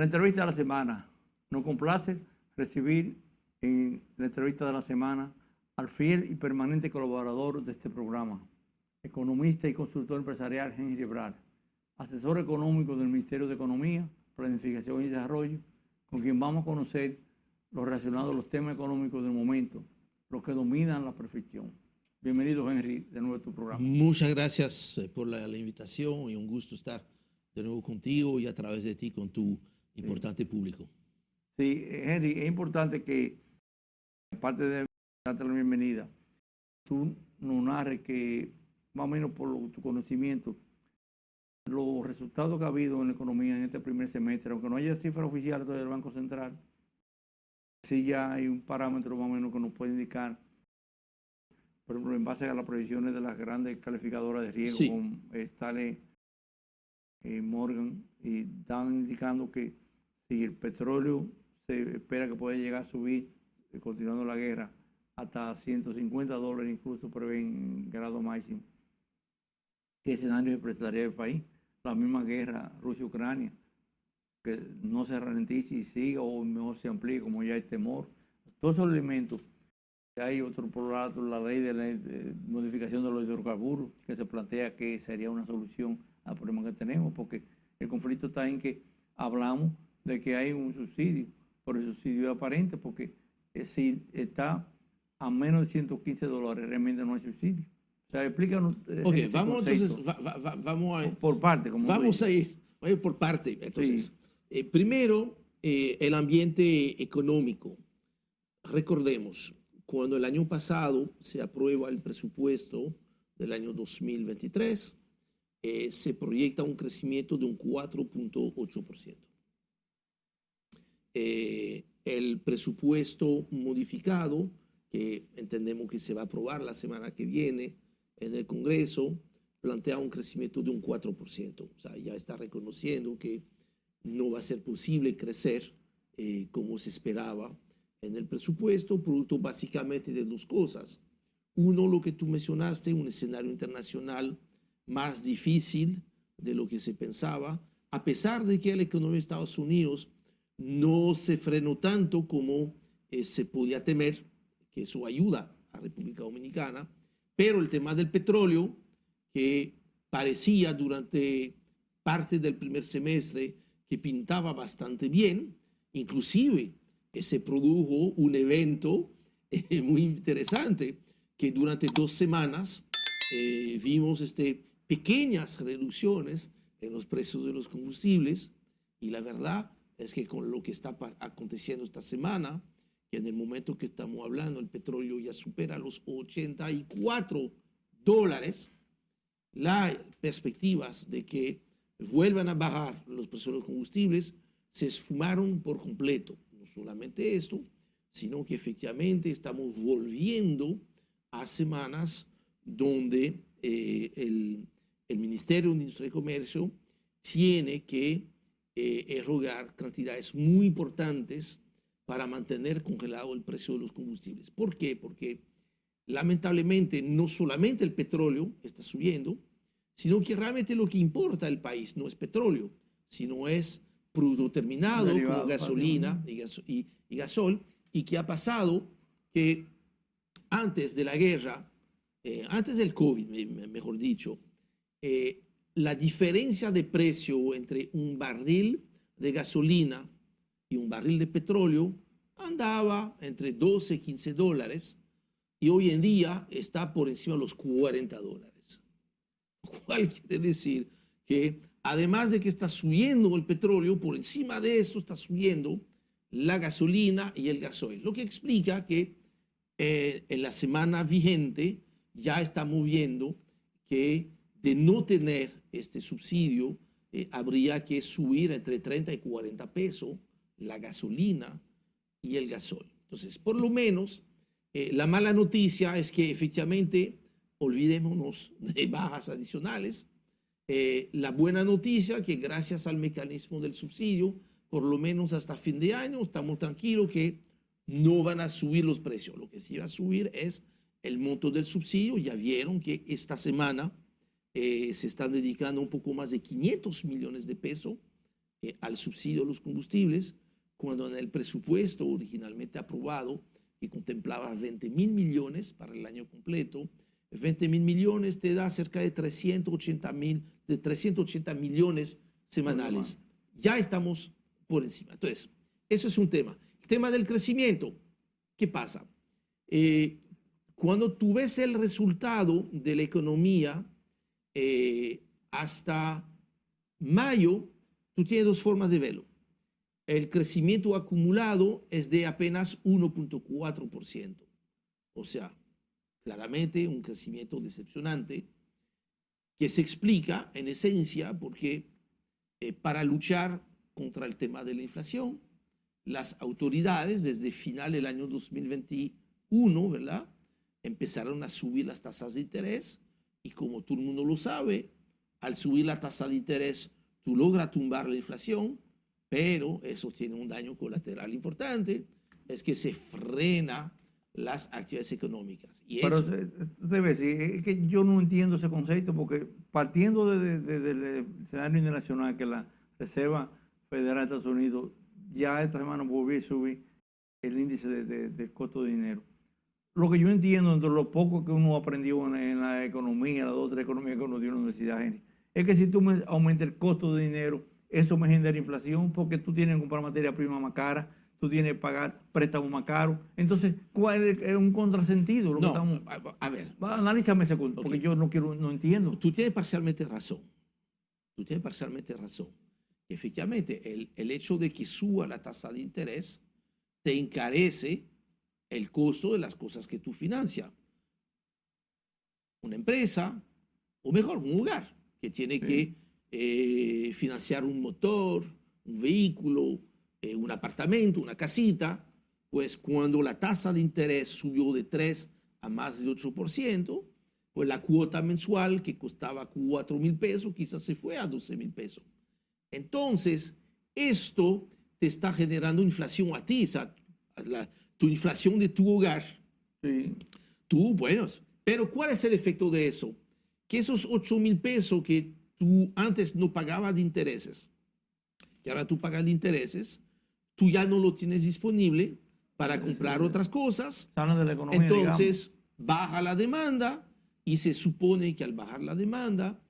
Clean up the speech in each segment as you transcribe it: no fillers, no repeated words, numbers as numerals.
la entrevista de la semana. Nos complace recibir en la entrevista de la semana al fiel y permanente colaborador de este programa, economista y consultor empresarial Henry Ebrard, asesor económico del Ministerio de Economía, Planificación y Desarrollo, con quien vamos a conocer lo relacionado a los temas económicos del momento, los que dominan la perfección. Bienvenido, Henry, de nuevo a tu programa. Muchas gracias por la invitación y un gusto estar de nuevo contigo y a través de ti con tu importante público. Sí, Henry, es importante que, aparte de darte la bienvenida, tú nos narres que, más o menos por tu conocimiento, los resultados que ha habido en la economía en este primer semestre, aunque no haya cifras oficiales del Banco Central, sí ya hay un parámetro más o menos que nos puede indicar, por ejemplo, en base a las previsiones de las grandes calificadoras de riesgo, sí, como Stanley Morgan, y están indicando que si el petróleo se espera que pueda llegar a subir, continuando la guerra, hasta $150 incluso prevén grado máximo. ¿Qué escenario se presentaría el país? La misma guerra Rusia-Ucrania, que no se ralentice y siga o mejor se amplíe como ya hay temor. Todos esos elementos. Hay otro por lado, la ley de modificación de los hidrocarburos, que se plantea que sería una solución al problema que tenemos, porque el conflicto está en que hablamos de que hay un subsidio, pero el subsidio es aparente, porque si está a menos de $115, realmente no hay subsidio. O sea, explícanos. Ok, vamos entonces, vamos a... Por parte, como vamos a ir por parte. Entonces, sí. Primero, el ambiente económico. Recordemos, cuando el año pasado se aprueba el presupuesto del año 2023, se proyecta un crecimiento de un 4.8%. El presupuesto modificado, que entendemos que se va a aprobar la semana que viene en el Congreso, plantea un crecimiento de un 4%. O sea, ya está reconociendo que no va a ser posible crecer como se esperaba en el presupuesto, producto básicamente de dos cosas. Uno, lo que tú mencionaste, un escenario internacional más difícil de lo que se pensaba, a pesar de que la economía de Estados Unidos no se frenó tanto como se podía temer, que eso ayuda a República Dominicana, pero el tema del petróleo, que parecía durante parte del primer semestre que pintaba bastante bien, inclusive se produjo un evento muy interesante, que durante 2 semanas vimos pequeñas reducciones en los precios de los combustibles, y la verdad es que con lo que está aconteciendo esta semana, que en el momento que estamos hablando el petróleo ya supera los $84, las perspectivas de que vuelvan a bajar los precios de los combustibles se esfumaron por completo. No solamente esto, sino que efectivamente estamos volviendo a semanas donde el Ministerio de Industria y Comercio tiene que erogar cantidades muy importantes para mantener congelado el precio de los combustibles. ¿Por qué? Porque lamentablemente no solamente el petróleo está subiendo, sino que realmente lo que importa al país no es petróleo, sino es producto terminado como gasolina y gasol, y que ha pasado que antes de la guerra, antes del COVID, mejor dicho, la diferencia de precio entre un barril de gasolina y un barril de petróleo andaba entre $12 y $15, y hoy en día está por encima de los $40. Lo cual quiere decir que además de que está subiendo el petróleo, por encima de eso está subiendo la gasolina y el gasoil. Lo que explica que en la semana vigente ya estamos viendo que de no tener este subsidio habría que subir entre 30 y 40 pesos la gasolina y el gasoil. Entonces, por lo menos, la mala noticia es que efectivamente olvidémonos de bajas adicionales. La buena noticia que gracias al mecanismo del subsidio, por lo menos hasta fin de año, estamos tranquilos que no van a subir los precios. Lo que sí va a subir es el monto del subsidio. Ya vieron que esta semana se están dedicando un poco más de 500 millones de pesos al subsidio a los combustibles, cuando en el presupuesto originalmente aprobado, que contemplaba 20.000 millones para el año completo, 20.000 millones te da cerca de 380 millones semanales. Ya estamos por encima. Entonces, eso es un tema. El tema del crecimiento, ¿qué pasa? Cuando tú ves el resultado de la economía hasta mayo, tú tienes dos formas de verlo. El crecimiento acumulado es de apenas 1.4%. O sea, claramente un crecimiento decepcionante que se explica en esencia porque para luchar contra el tema de la inflación, las autoridades desde final del año 2021, ¿verdad?, empezaron a subir las tasas de interés y como todo el mundo lo sabe, al subir la tasa de interés tú logras tumbar la inflación, pero eso tiene un daño colateral importante, es que se frena las actividades económicas. Y pero eso, debe decir, es que yo no entiendo ese concepto porque partiendo del escenario internacional que la Reserva Federal de Estados Unidos ya esta semana volvió a subir el índice del costo de dinero. Lo que yo entiendo entre lo poco que uno aprendió en la economía, las otras economías que uno dio en la universidad, es que si tú aumentas el costo de dinero, eso me genera inflación porque tú tienes que comprar materia prima más cara, tú tienes que pagar préstamos más caros. Entonces, ¿cuál es un contrasentido? A ver. Analízame ese punto, porque yo no entiendo. Tú tienes parcialmente razón. Tú tienes parcialmente razón. Efectivamente, el hecho de que suba la tasa de interés te encarece el costo de las cosas que tú financias. Una empresa, o mejor, un hogar, que tiene que financiar un motor, un vehículo, un apartamento, una casita, pues cuando la tasa de interés subió de 3 a más de 8%, pues la cuota mensual que costaba 4.000 pesos quizás se fue a 12.000 pesos. Entonces, esto te está generando inflación a ti, o sea, tu inflación de tu hogar. Sí. Tú, bueno, pero ¿cuál es el efecto de eso? Que esos 8.000 pesos que tú antes no pagabas de intereses, y ahora tú pagas de intereses, tú ya no lo tienes disponible para comprar otras cosas. Salen de la economía, entonces, baja la demanda y se supone que al bajar la demanda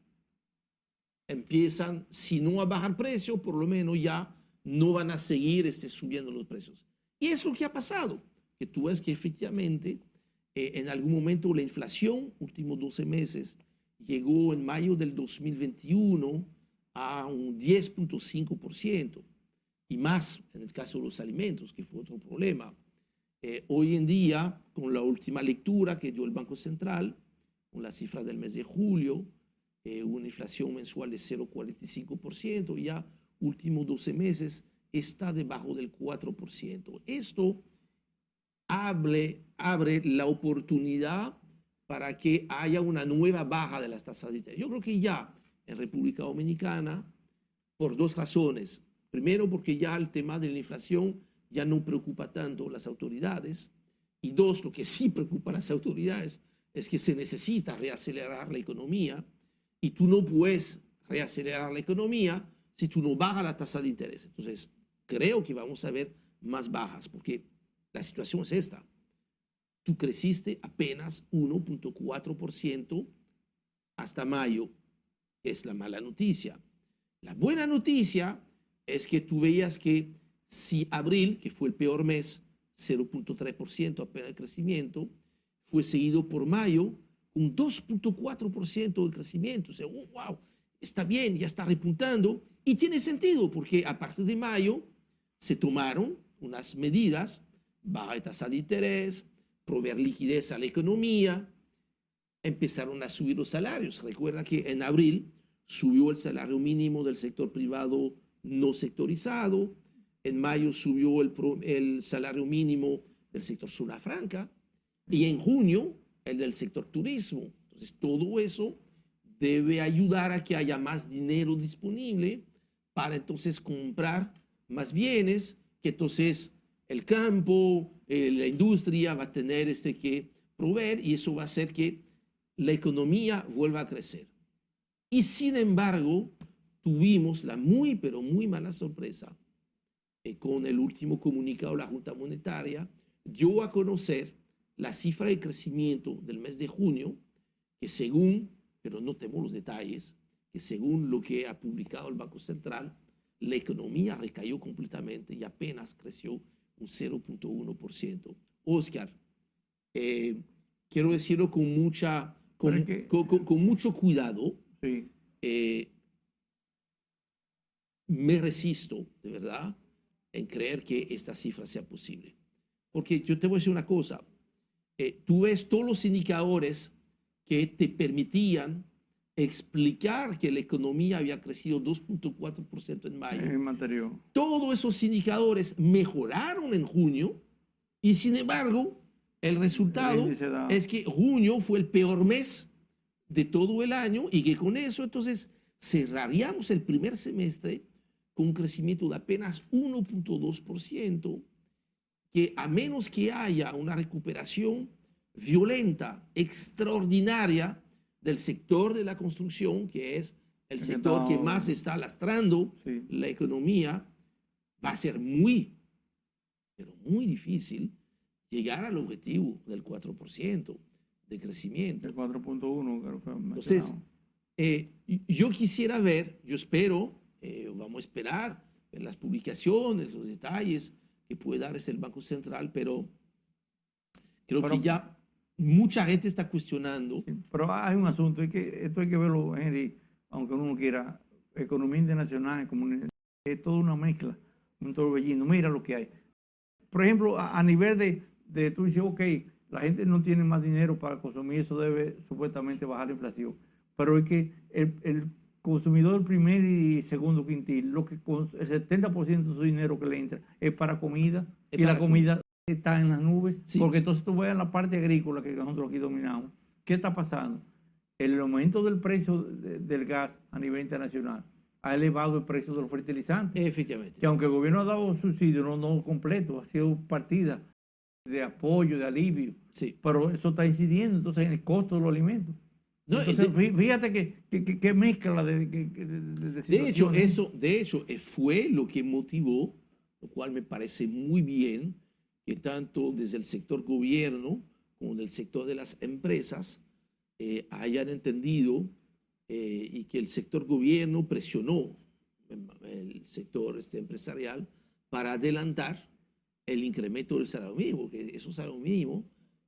empiezan, si no a bajar precios, por lo menos ya no van a seguir subiendo los precios. Y es lo que ha pasado, que tú ves que efectivamente en algún momento la inflación, últimos 12 meses, llegó en mayo del 2021 a un 10.5% y más en el caso de los alimentos, que fue otro problema. Hoy en día, con la última lectura que dio el Banco Central, con las cifras del mes de julio, una inflación mensual de 0.45%, y ya últimos 12 meses está debajo del 4%. Esto abre la oportunidad para que haya una nueva baja de las tasas de interés. Yo creo que ya en República Dominicana, por dos razones. Primero, porque ya el tema de la inflación ya no preocupa tanto a las autoridades. Y dos, lo que sí preocupa a las autoridades es que se necesita reacelerar la economía y tú no puedes reacelerar la economía si tú no bajas la tasa de interés. Entonces, creo que vamos a ver más bajas porque la situación es esta. Tú creciste apenas 1.4% hasta mayo, que es la mala noticia. La buena noticia es que tú veías que si abril, que fue el peor mes, 0.3% apenas de crecimiento, fue seguido por mayo con 2.4% de crecimiento. O sea, wow, está bien, ya está repuntando y tiene sentido porque a partir de mayo se tomaron unas medidas, baja de tasa de interés, proveer liquidez a la economía, empezaron a subir los salarios. Recuerda que en abril subió el salario mínimo del sector privado no sectorizado, en mayo subió el salario mínimo del sector zona franca y en junio el del sector turismo. Entonces todo eso debe ayudar a que haya más dinero disponible para entonces comprar más bienes, que entonces el campo, la industria va a tener que proveer y eso va a hacer que la economía vuelva a crecer. Y sin embargo, tuvimos la muy, pero muy mala sorpresa con el último comunicado de la Junta Monetaria, dio a conocer la cifra de crecimiento del mes de junio, que según, pero no tenemos los detalles, que según lo que ha publicado el Banco Central, la economía recayó completamente y apenas creció un 0.1%. Oscar, quiero decirlo con mucho cuidado. Sí. Me resisto, de verdad, en creer que esta cifra sea posible. Porque yo te voy a decir una cosa, tú ves todos los indicadores que te permitían explicar que la economía había crecido 2.4% en mayo. En anterior. Todos esos indicadores mejoraron en junio y sin embargo el resultado es que junio fue el peor mes de todo el año y que con eso entonces cerraríamos el primer semestre con un crecimiento de apenas 1.2%, que a menos que haya una recuperación violenta, extraordinaria del sector de la construcción, que es el sector que más está lastrando la economía, va a ser muy, pero muy difícil llegar al objetivo del 4% de crecimiento. El 4.1, creo que entonces, yo quisiera ver, yo espero, vamos a esperar en las publicaciones, los detalles que puede dar el Banco Central, pero creo que ya mucha gente está cuestionando. Pero hay un asunto, esto hay que verlo, Henry, aunque uno no quiera, economía internacional, es toda una mezcla, un torbellino. Mira lo que hay. Por ejemplo, a nivel de tú dices, ok, la gente no tiene más dinero para consumir, eso debe supuestamente bajar la inflación. Pero es que el consumidor del primer y segundo quintil, el 70% de su dinero que le entra es para comida, y la comida está en las nubes, porque entonces tú ves en la parte agrícola que nosotros aquí dominamos, ¿qué está pasando? El aumento del precio del gas a nivel internacional ha elevado el precio de los fertilizantes. Efectivamente. Que aunque el gobierno ha dado subsidio, no completo, ha sido partida de apoyo, de alivio, pero eso está incidiendo entonces en el costo de los alimentos. No, entonces, fíjate que mezcla de hecho, fue lo que motivó, lo cual me parece muy bien, que tanto desde el sector gobierno como del sector de las empresas hayan entendido y que el sector gobierno presionó el sector empresarial para adelantar el incremento del salario mínimo, porque esos salarios mínimos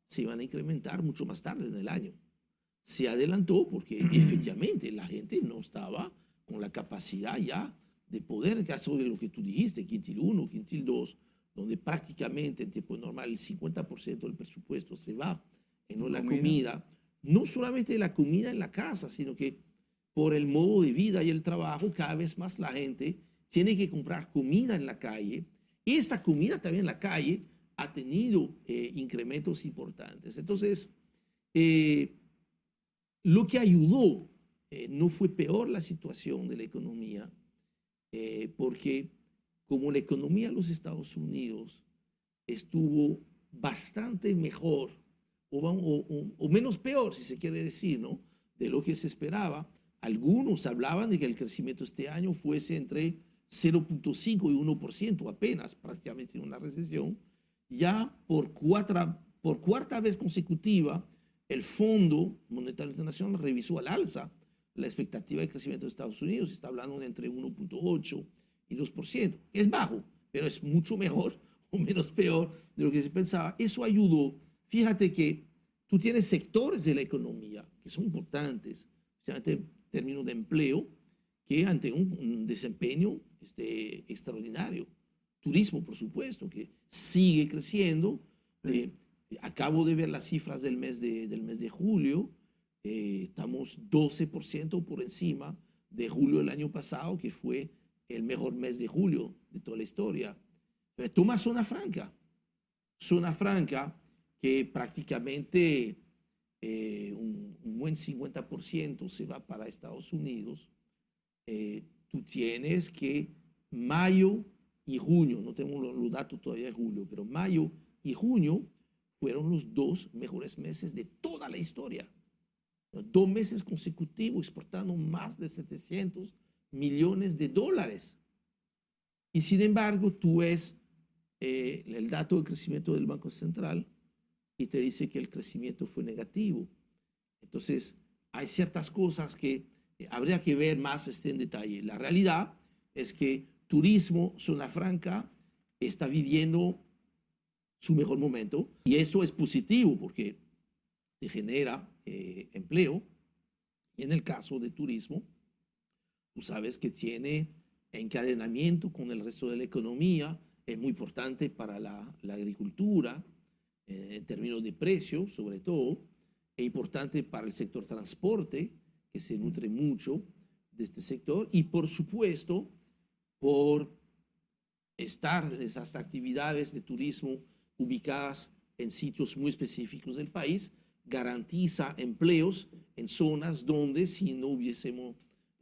se iban a incrementar mucho más tarde en el año. Se adelantó porque efectivamente la gente no estaba con la capacidad ya de poder, en caso de lo que tú dijiste, quintil 1, quintil 2, donde prácticamente en tiempo normal el 50% del presupuesto se va en la comida, no solamente la comida en la casa, sino que por el modo de vida y el trabajo, cada vez más la gente tiene que comprar comida en la calle, y esta comida también en la calle ha tenido incrementos importantes. Entonces, lo que ayudó no fue peor la situación de la economía, porque como la economía de los Estados Unidos estuvo bastante mejor o menos peor, si se quiere decir, ¿no?, de lo que se esperaba. Algunos hablaban de que el crecimiento este año fuese entre 0.5 y 1% apenas, prácticamente en una recesión. Ya por cuarta vez consecutiva, el Fondo Monetario Internacional revisó al alza la expectativa de crecimiento de Estados Unidos. Está hablando de entre 1.8 y 2%. Es bajo, pero es mucho mejor o menos peor de lo que se pensaba. Eso ayudó. Fíjate que tú tienes sectores de la economía que son importantes, especialmente en términos de empleo, que ante un desempeño extraordinario. Turismo, por supuesto, que sigue creciendo. Acabo de ver las cifras del mes de julio. Estamos 12% por encima de julio del año pasado, que fue el mejor mes de julio de toda la historia. Toma Zona Franca que prácticamente un buen 50% se va para Estados Unidos. Tú tienes que mayo y junio, no tengo los datos todavía de julio, pero mayo y junio fueron los 2 mejores meses de toda la historia. 2 meses consecutivos exportando más de $700 millones de dólares. Y sin embargo, tú ves el dato de crecimiento del Banco Central y te dice que el crecimiento fue negativo. Entonces, hay ciertas cosas que habría que ver más en detalle. La realidad es que turismo, zona franca, está viviendo su mejor momento y eso es positivo porque te genera empleo. Y en el caso de turismo, tú sabes que tiene encadenamiento con el resto de la economía, es muy importante para la agricultura, en términos de precios sobre todo, es importante para el sector transporte, que se nutre mucho de este sector, y por supuesto, por estar esas actividades de turismo ubicadas en sitios muy específicos del país, garantiza empleos en zonas donde si no hubiésemos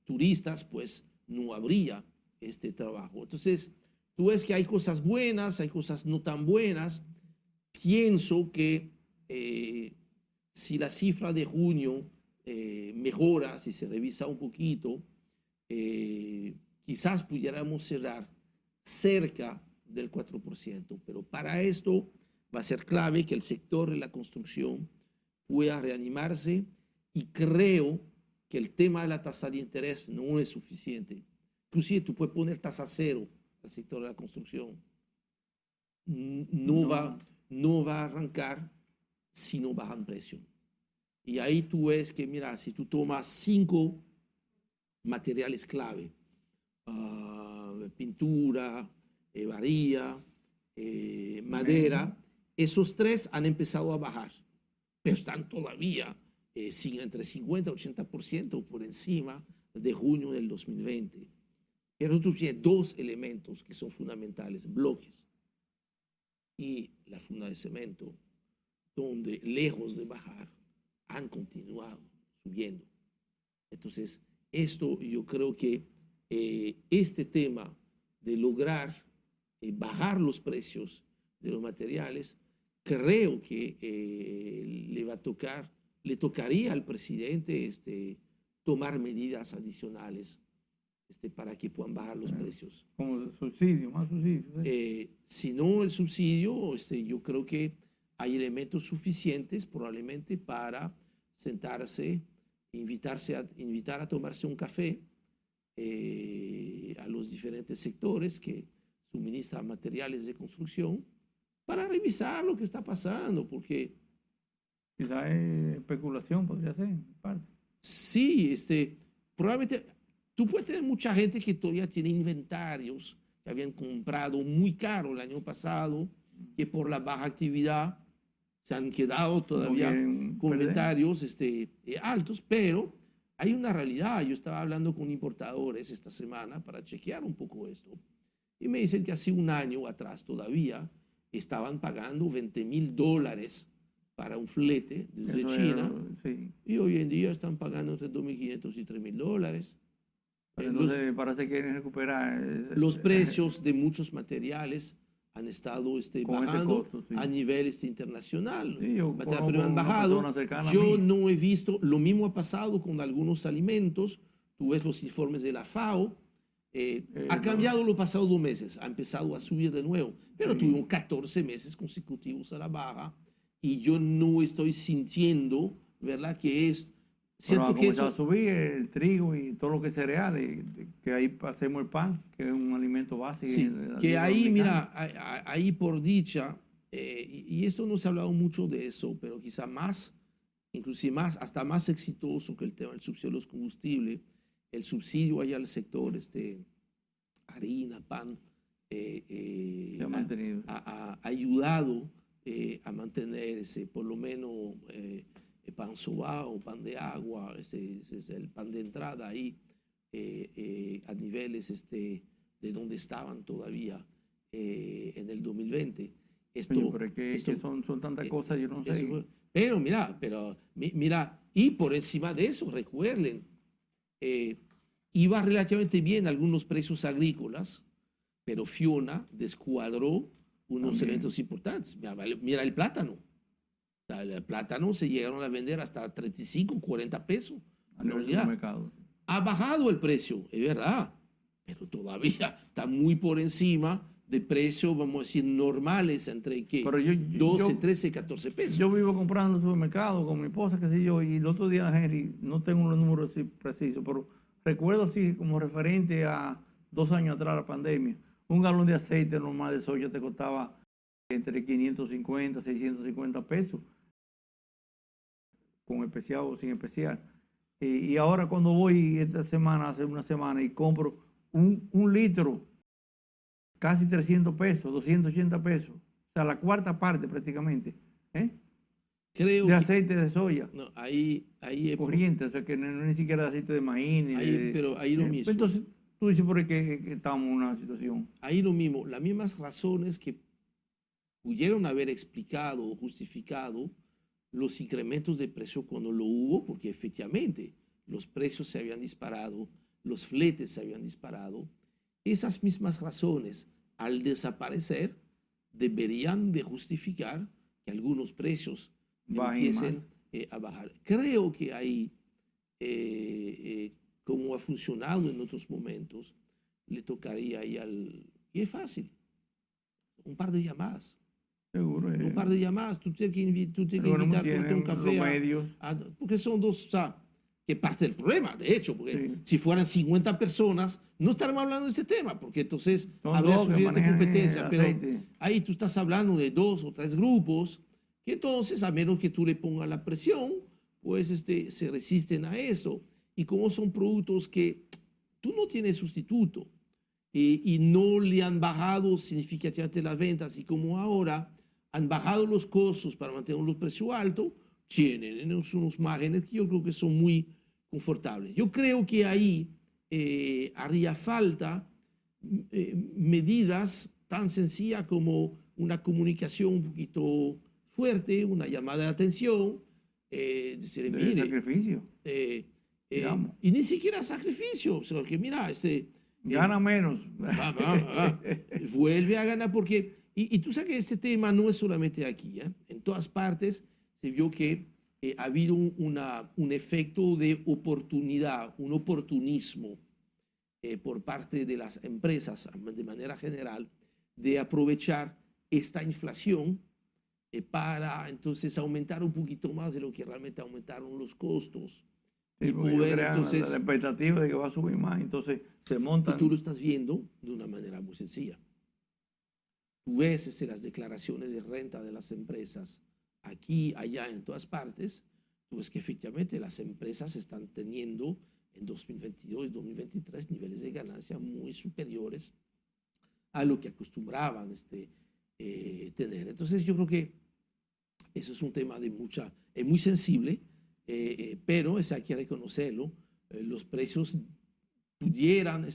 turistas, pues no habría este trabajo. Entonces, tú ves que hay cosas buenas, hay cosas no tan buenas. Pienso que si la cifra de junio mejora, si se revisa un poquito, quizás pudiéramos cerrar cerca del 4%, pero para esto va a ser clave que el sector de la construcción pueda reanimarse y creo que el tema de la tasa de interés no es suficiente. Inclusive tú puedes poner tasa cero al sector de la construcción. No va a arrancar si no bajan precio. Y ahí tú ves que, mira, si tú tomas 5 materiales clave, pintura, varilla, madera, esos 3 han empezado a bajar, pero están todavía entre 50 y 80% por encima de junio del 2020. Pero tú tienes 2 elementos que son fundamentales, bloques y la funda de cemento, donde lejos de bajar, han continuado subiendo. Entonces, esto yo creo que este tema de lograr bajar los precios de los materiales, creo que le tocaría al presidente tomar medidas adicionales para que puedan bajar los precios. Como subsidio, más subsidio. Si no el subsidio, yo creo que hay elementos suficientes probablemente para sentarse, invitar a tomarse un café a los diferentes sectores que suministran materiales de construcción para revisar lo que está pasando, porque Quizás especulación podría ser, en parte. sí, probablemente tú puedes tener mucha gente que todavía tiene inventarios que habían comprado muy caro el año pasado, que por la baja actividad se han quedado todavía con inventarios altos, pero hay una realidad. Yo estaba hablando con importadores esta semana para chequear un poco esto y me dicen que hace un año atrás todavía estaban pagando $20,000 para un flete desde China, sí. Y hoy en día están pagando entre $2,500 y $3,000. Entonces parece que quieren recuperar los precios de muchos materiales han estado bajando costo, sí. a nivel internacional. Sí, pero han bajado. Yo no he visto, lo mismo ha pasado con algunos alimentos. Tú ves los informes de la FAO. Ha cambiado los pasados 2 meses, ha empezado a subir de nuevo, pero tuvimos 14 meses consecutivos a la baja y yo no estoy sintiendo, ¿verdad?, que es... Pero ha comenzado a subir el trigo y todo lo que es cereales, que ahí pasemos el pan, que es un alimento básico. Sí, que ahí, mira, ahí por dicha, y esto no se ha hablado mucho de eso, pero quizá más, inclusive más, hasta más exitoso que el tema del subsidio de los combustibles, el subsidio allá al sector, harina, pan, ha ayudado a mantener por lo menos pan sobao, pan de agua, ese es el pan de entrada ahí, a niveles de donde estaban todavía en el 2020. Pero es que son tantas cosas, yo no sé. Pero mira, y por encima de eso, recuerden, iba relativamente bien algunos precios agrícolas, pero Fiona descuadró unos elementos importantes. Mira el plátano. El plátano se llegaron a vender hasta 35, 40 pesos a la unidad. ha bajado el precio, es verdad, pero todavía está muy por encima de precios, vamos a decir, normales, entre que Pero 12, 13, 14 pesos. Yo vivo comprando en el supermercado con mi esposa, qué sé yo, y el otro día, Henry, no tengo los números así precisos, pero recuerdo así como referente a 2 años atrás, la pandemia, un galón de aceite normal de soya te costaba entre 550 y 650 pesos, con especial o sin especial. Y ahora cuando voy esta semana, hace una semana, y compro un litro, casi 300 pesos, 280 pesos, o sea, la cuarta parte prácticamente, Creo de que aceite de soya. no, ahí es Corriente, o sea, que no ni siquiera de aceite de maíz. pero ahí lo mismo. Entonces, tú dices por qué que estamos en una situación. Ahí lo mismo, las mismas razones que pudieron haber explicado o justificado los incrementos de precio cuando lo hubo, porque efectivamente los precios se habían disparado, los fletes se habían disparado. Esas mismas razones, al desaparecer, deberían de justificar que algunos precios empiecen a bajar. Creo que ahí, como ha funcionado en otros momentos, le tocaría ahí y es fácil, un par de llamadas. Seguro. Un par de llamadas, tú tienes que invitar a un café porque son dos, o sea, que parte del problema, de hecho, porque si fueran 50 personas, no estaríamos hablando de ese tema, porque entonces habría suficiente competencia, pero ahí tú estás hablando de 2 o 3 grupos, que entonces, a menos que tú le pongas la presión, pues se resisten a eso, y como son productos que tú no tienes sustituto, y no le han bajado significativamente las ventas, y como ahora han bajado los costos para mantener los precios altos, tienen unos márgenes que yo creo que son muy confortables. Yo creo que ahí haría falta medidas tan sencillas como una comunicación un poquito fuerte, una llamada de atención, decir, mire, sacrificio. Y ni siquiera sacrificio, o sea, que mira, gana menos. Vuelve a ganar porque, y tú sabes que este tema no es solamente aquí, en todas partes se vio que ha habido un efecto de oportunidad, un oportunismo por parte de las empresas de manera general de aprovechar esta inflación para entonces aumentar un poquito más de lo que realmente aumentaron los costos. Sí, y poder, entonces, la expectativa de que va a subir más, entonces se montan. Y tú lo estás viendo de una manera muy sencilla. Tú ves las declaraciones de renta de las empresas aquí, allá, en todas partes, tú ves que efectivamente las empresas están teniendo en 2022 y 2023 niveles de ganancia muy superiores a lo que acostumbraban tener. Entonces yo creo que eso es un tema es muy sensible, pero hay que reconocerlo, los precios pudieran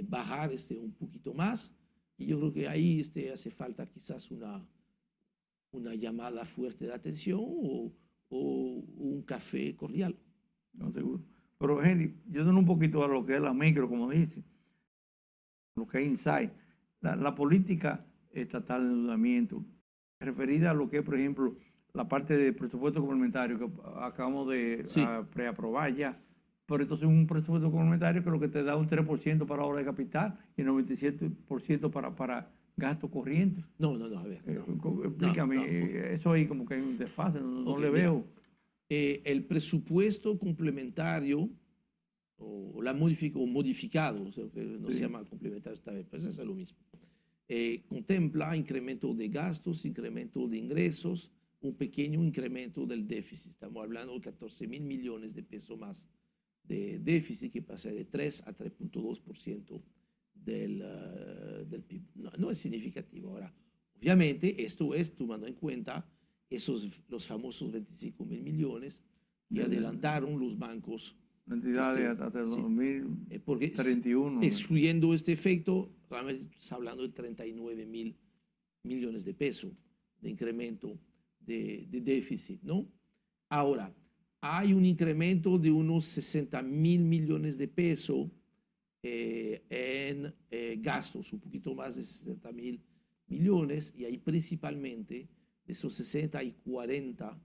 bajar un poquito más, y yo creo que ahí hace falta quizás una llamada fuerte de atención o un café cordial. No, seguro. Pero Henry, yo doy un poquito a lo que es la micro, como dice, lo que es inside, la política estatal de endeudamiento, referida a lo que es, por ejemplo, la parte de presupuesto complementario que acabamos de preaprobar ya. Pero entonces un presupuesto complementario que lo que te da un 3% para obra de capital y el 97% para gasto corriente. No, a ver. Explícame, eso ahí como que hay un desfase, no le veo. El presupuesto complementario o modificado, o sea, que no se llama complementario esta vez, pues eso es lo mismo. Contempla incremento de gastos, incremento de ingresos, un pequeño incremento del déficit. Estamos hablando de 14.000 millones de pesos más de déficit, que pasa de 3 a 3.2% del PIB. No es significativo. Ahora, obviamente, esto es tomando en cuenta los famosos 25.000 millones que adelantaron los bancos. La entidad hasta el 2031. Excluyendo este efecto, realmente estamos hablando de 39.000 millones de pesos de incremento de déficit, ¿no? Ahora, hay un incremento de unos 60.000 millones de pesos en gastos, un poquito más de 60.000 millones, y ahí principalmente de esos 60 y 40,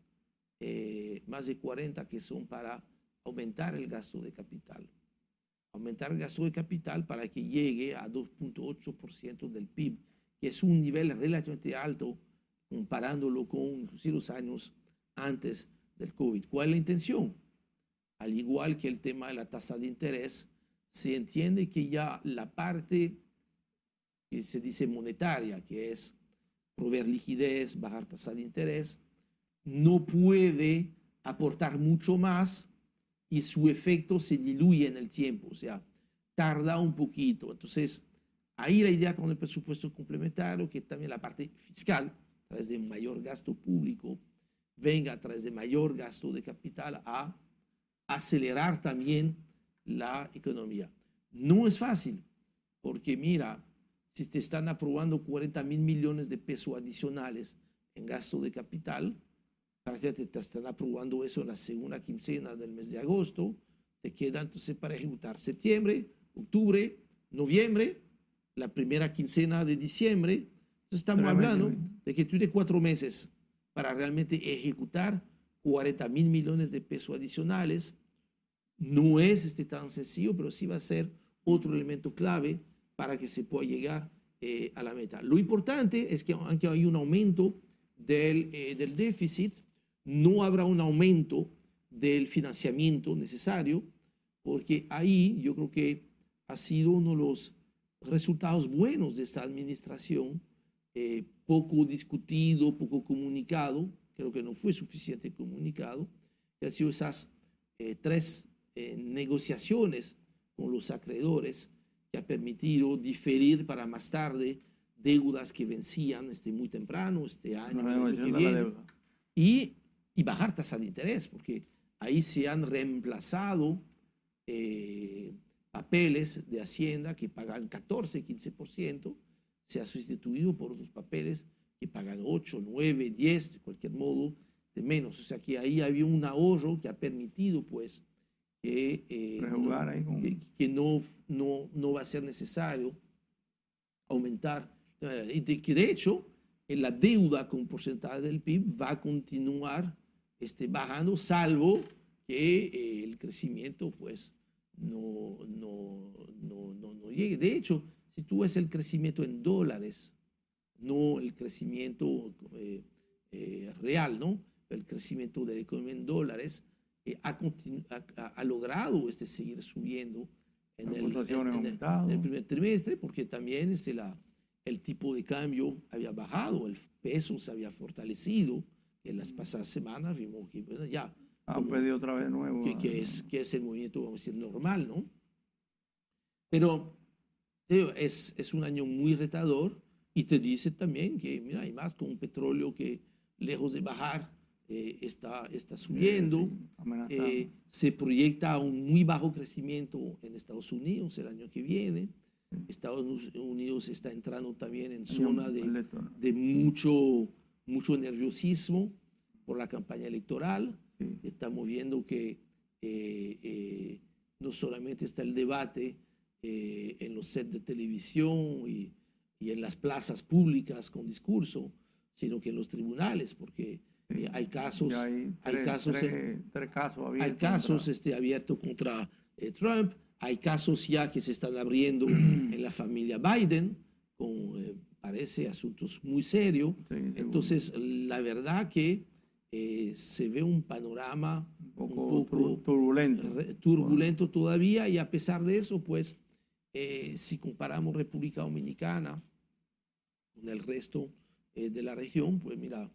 más de 40 que son para aumentar el gasto de capital. Aumentar el gasto de capital para que llegue a 2.8% del PIB, que es un nivel relativamente alto comparándolo con inclusive los años antes del COVID. ¿Cuál es la intención? Al igual que el tema de la tasa de interés, se entiende que ya la parte que se dice monetaria, que es proveer liquidez, bajar tasa de interés, no puede aportar mucho más y su efecto se diluye en el tiempo, o sea, tarda un poquito. Entonces, ahí la idea con el presupuesto complementario, que también la parte fiscal, a través de mayor gasto público, venga a través de mayor gasto de capital a acelerar también la economía. No es fácil, porque mira, si te están aprobando 40.000 millones de pesos adicionales en gasto de capital, prácticamente te están aprobando eso en la segunda quincena del mes de agosto, te queda entonces para ejecutar septiembre, octubre, noviembre, la primera quincena de diciembre. Entonces estamos hablando de que tú tienes 4 meses para realmente ejecutar 40.000 millones de pesos adicionales. No es tan sencillo, pero sí va a ser otro elemento clave para que se pueda llegar a la meta. Lo importante es que aunque hay un aumento del déficit, no habrá un aumento del financiamiento necesario, porque ahí yo creo que ha sido uno de los resultados buenos de esta administración, poco discutido, poco comunicado, creo que no fue suficiente comunicado, que han sido esas 3 negociaciones con los acreedores que ha permitido diferir para más tarde deudas que vencían muy temprano, este año, el año que viene, y bajar tasa de interés, porque ahí se han reemplazado papeles de Hacienda que pagan 14, 15%, se ha sustituido por otros papeles que pagan 8, 9, 10, de cualquier modo, de menos. O sea que ahí había un ahorro que ha permitido, pues, que no va a ser necesario aumentar. Que de hecho, la deuda con porcentaje del PIB va a continuar bajando, salvo que el crecimiento pues no llegue. De hecho, si tú ves el crecimiento en dólares, no el crecimiento real, ¿no? El crecimiento de la economía en dólares ha logrado seguir subiendo en el primer trimestre, porque también el tipo de cambio había bajado, el peso se había fortalecido. En las pasadas semanas vimos que bueno, ya han pedido otra vez de nuevo. Que es el movimiento, vamos a decir, normal, ¿no? Pero es un año muy retador y te dice también que, mira, hay más con un petróleo que lejos de bajar está subiendo. Se proyecta un muy bajo crecimiento en Estados Unidos el año que viene. Estados Unidos está entrando también en zona de mucho nerviosismo por la campaña electoral. Estamos viendo que no solamente está el debate en los sets de televisión y en las plazas públicas con discurso, sino que en los tribunales, porque hay casos abiertos contra Trump, hay casos ya que se están abriendo en la familia Biden, con parece asuntos muy serios. Entonces, la verdad que se ve un panorama un poco turbulento todavía, y a pesar de eso, pues, si comparamos República Dominicana con el resto de la región, pues mira,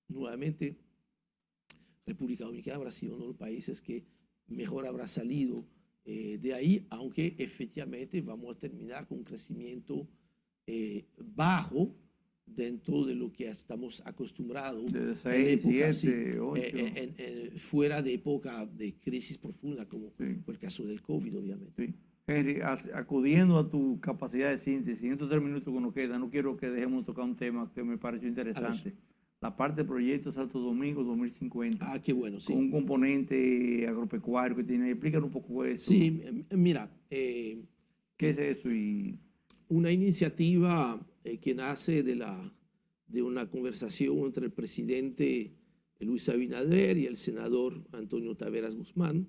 nuevamente República Dominicana habrá sido uno de los países que mejor habrá salido de ahí, aunque efectivamente vamos a terminar con un crecimiento bajo dentro de lo que estamos acostumbrados de 6, 7, 8. Fuera de época de crisis profunda, como fue el caso del COVID, obviamente. Sí. Henry, acudiendo a tu capacidad de síntesis, en estos 3 minutos que nos quedan, no quiero que dejemos tocar un tema que me pareció interesante. La parte de proyecto Santo Domingo 2050. Ah, qué bueno, sí. Con un componente agropecuario que tiene. Explícanos un poco eso. Sí, mira. ¿Qué es eso? Una iniciativa que nace de una conversación entre el presidente Luis Abinader y el senador Antonio Taveras Guzmán,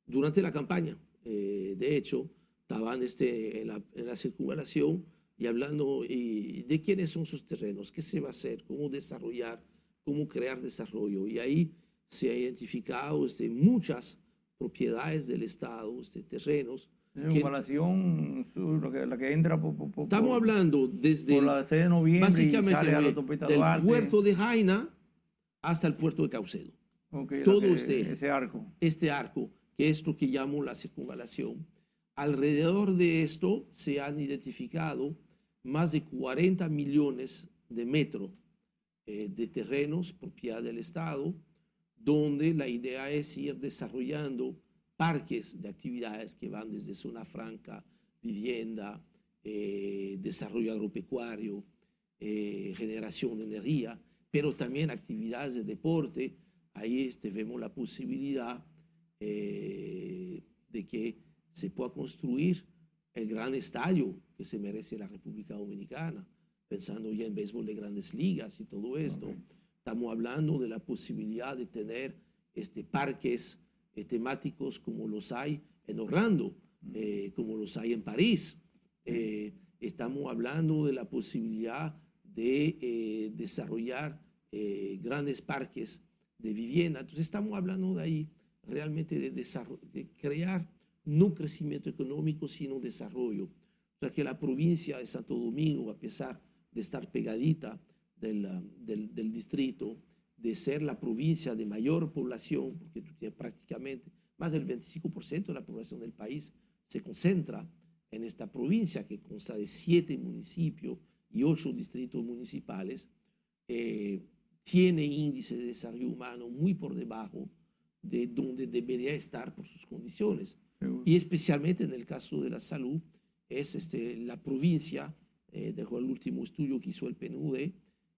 durante la campaña. De hecho, estaban en la circunvalación y hablando de quiénes son sus terrenos, qué se va a hacer, cómo desarrollar, cómo crear desarrollo. Y ahí se ha identificado muchas propiedades del Estado, terrenos. Circunvalación sur, la que entra Estamos hablando desde por la 6 de noviembre básicamente y sale a la autopista del Duarte. puerto de Jaina hasta el puerto de Caucedo. Okay, todo ese arco. Este arco, que es lo que llamo la circunvalación. Alrededor de esto se han identificado más de 40 millones de metros de terrenos, propiedad del Estado, donde la idea es ir desarrollando parques de actividades que van desde zona franca, vivienda, desarrollo agropecuario, generación de energía, pero también actividades de deporte. Ahí vemos la posibilidad de que se pueda construir el gran estadio que se merece la República Dominicana, pensando ya en béisbol de grandes ligas y todo esto. Okay. Estamos hablando de la posibilidad de tener parques temáticos como los hay en Orlando, como los hay en París. Estamos hablando de la posibilidad de desarrollar grandes parques de vivienda. Entonces estamos hablando de ahí realmente de crear no crecimiento económico, sino desarrollo. O sea que la provincia de Santo Domingo, a pesar de estar pegadita del distrito, de ser la provincia de mayor población, porque tú tienes prácticamente más del 25% de la población del país se concentra en esta provincia que consta de 7 municipios y 8 distritos municipales, tiene índice de desarrollo humano muy por debajo de donde debería estar por sus condiciones. Y especialmente en el caso de la salud, es la provincia, dejó el último estudio que hizo el PNUD,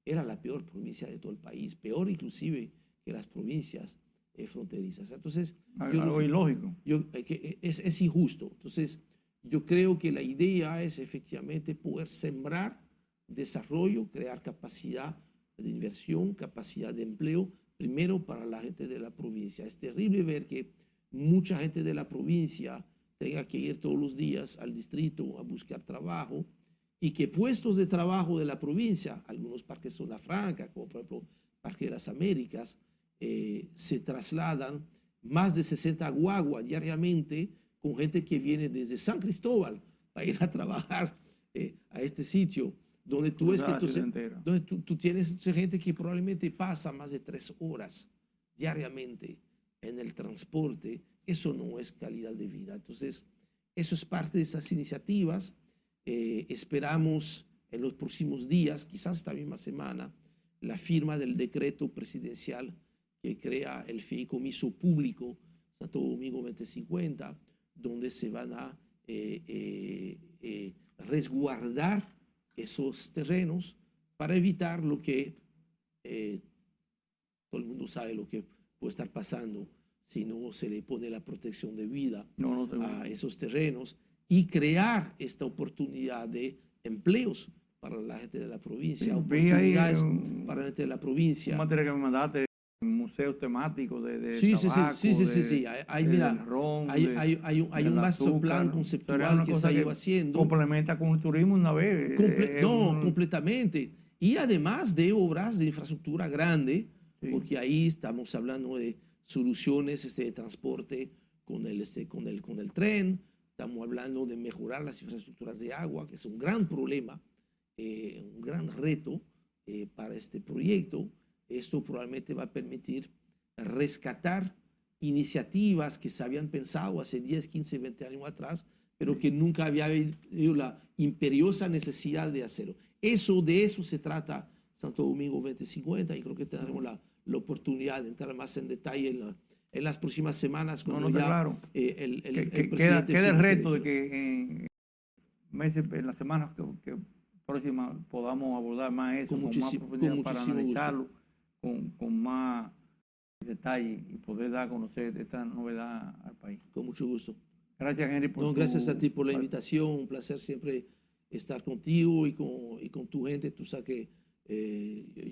era la peor provincia de todo el país, peor inclusive que las provincias fronterizas. Entonces, algo ilógico. Es injusto. Entonces, yo creo que la idea es efectivamente poder sembrar desarrollo, crear capacidad de inversión, capacidad de empleo, primero para la gente de la provincia. Es terrible ver que mucha gente de la provincia tenga que ir todos los días al distrito a buscar trabajo y que puestos de trabajo de la provincia, algunos parques de zona franca, como por ejemplo Parque de las Américas, se trasladan más de 60 guaguas diariamente con gente que viene desde San Cristóbal para ir a trabajar a este sitio, donde tú ves que tú tienes gente que probablemente pasa más de 3 horas diariamente en el transporte. Eso no es calidad de vida. Entonces, eso es parte de esas iniciativas. Esperamos en los próximos días, quizás esta misma semana, la firma del decreto presidencial que crea el fideicomiso público Santo Domingo 2050, donde se van a resguardar esos terrenos para evitar lo que todo el mundo sabe lo que puede estar pasando si no se le pone la protección de vida a esos terrenos y crear esta oportunidad de empleos para la gente de la provincia, oportunidades para la gente de la provincia. Un material que me mandaste, museos temáticos de sí, tabaco, sí. Hay un master plan conceptual que se ha ido haciendo. Complementa con el turismo una vez. Completamente. Y además de obras de infraestructura grande, porque ahí estamos hablando de soluciones de transporte con el tren, estamos hablando de mejorar las infraestructuras de agua, que es un gran problema, un gran reto para este proyecto. Esto probablemente va a permitir rescatar iniciativas que se habían pensado hace 10, 15, 20 años atrás, pero que nunca había habido la imperiosa necesidad de hacerlo. De eso se trata Santo Domingo 2050 y creo que tendremos la oportunidad de entrar más en detalle en las próximas semanas cuando el presidente... Queda el reto de que en las semanas que próximas podamos abordar más eso, con más profundidad para analizarlo con más detalle y poder dar a conocer esta novedad al país. Con mucho gusto. Gracias, Henry, gracias a ti por la invitación. Un placer siempre estar contigo y con tu gente. Tú sabes que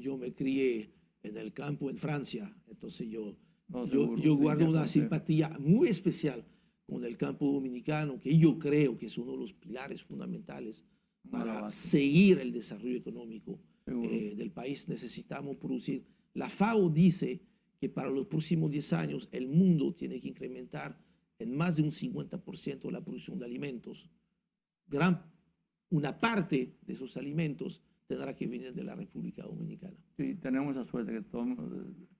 yo me crié en el campo en Francia, entonces yo No, Yo seguro, sí, guardo ya una conté. simpatía muy especial con el campo dominicano, que yo creo que es uno de los pilares fundamentales para Maravilla. seguir el desarrollo económico Seguro. del país. Necesitamos producir. La FAO dice que para los próximos 10 años el mundo tiene que incrementar en más de un 50% la producción de alimentos. Una parte de esos alimentos tendrá que venir de la República Dominicana. Sí, tenemos esa suerte que todos,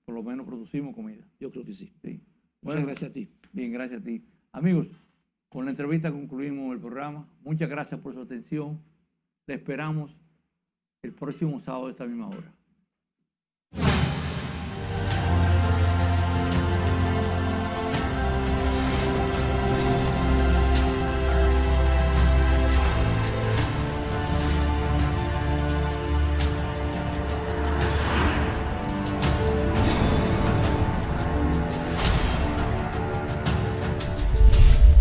por lo menos producimos comida. Yo creo que sí. Sí. Muchas gracias a ti. Bien, gracias a ti. Amigos, con la entrevista concluimos el programa. Muchas gracias por su atención. Le esperamos el próximo sábado a esta misma hora.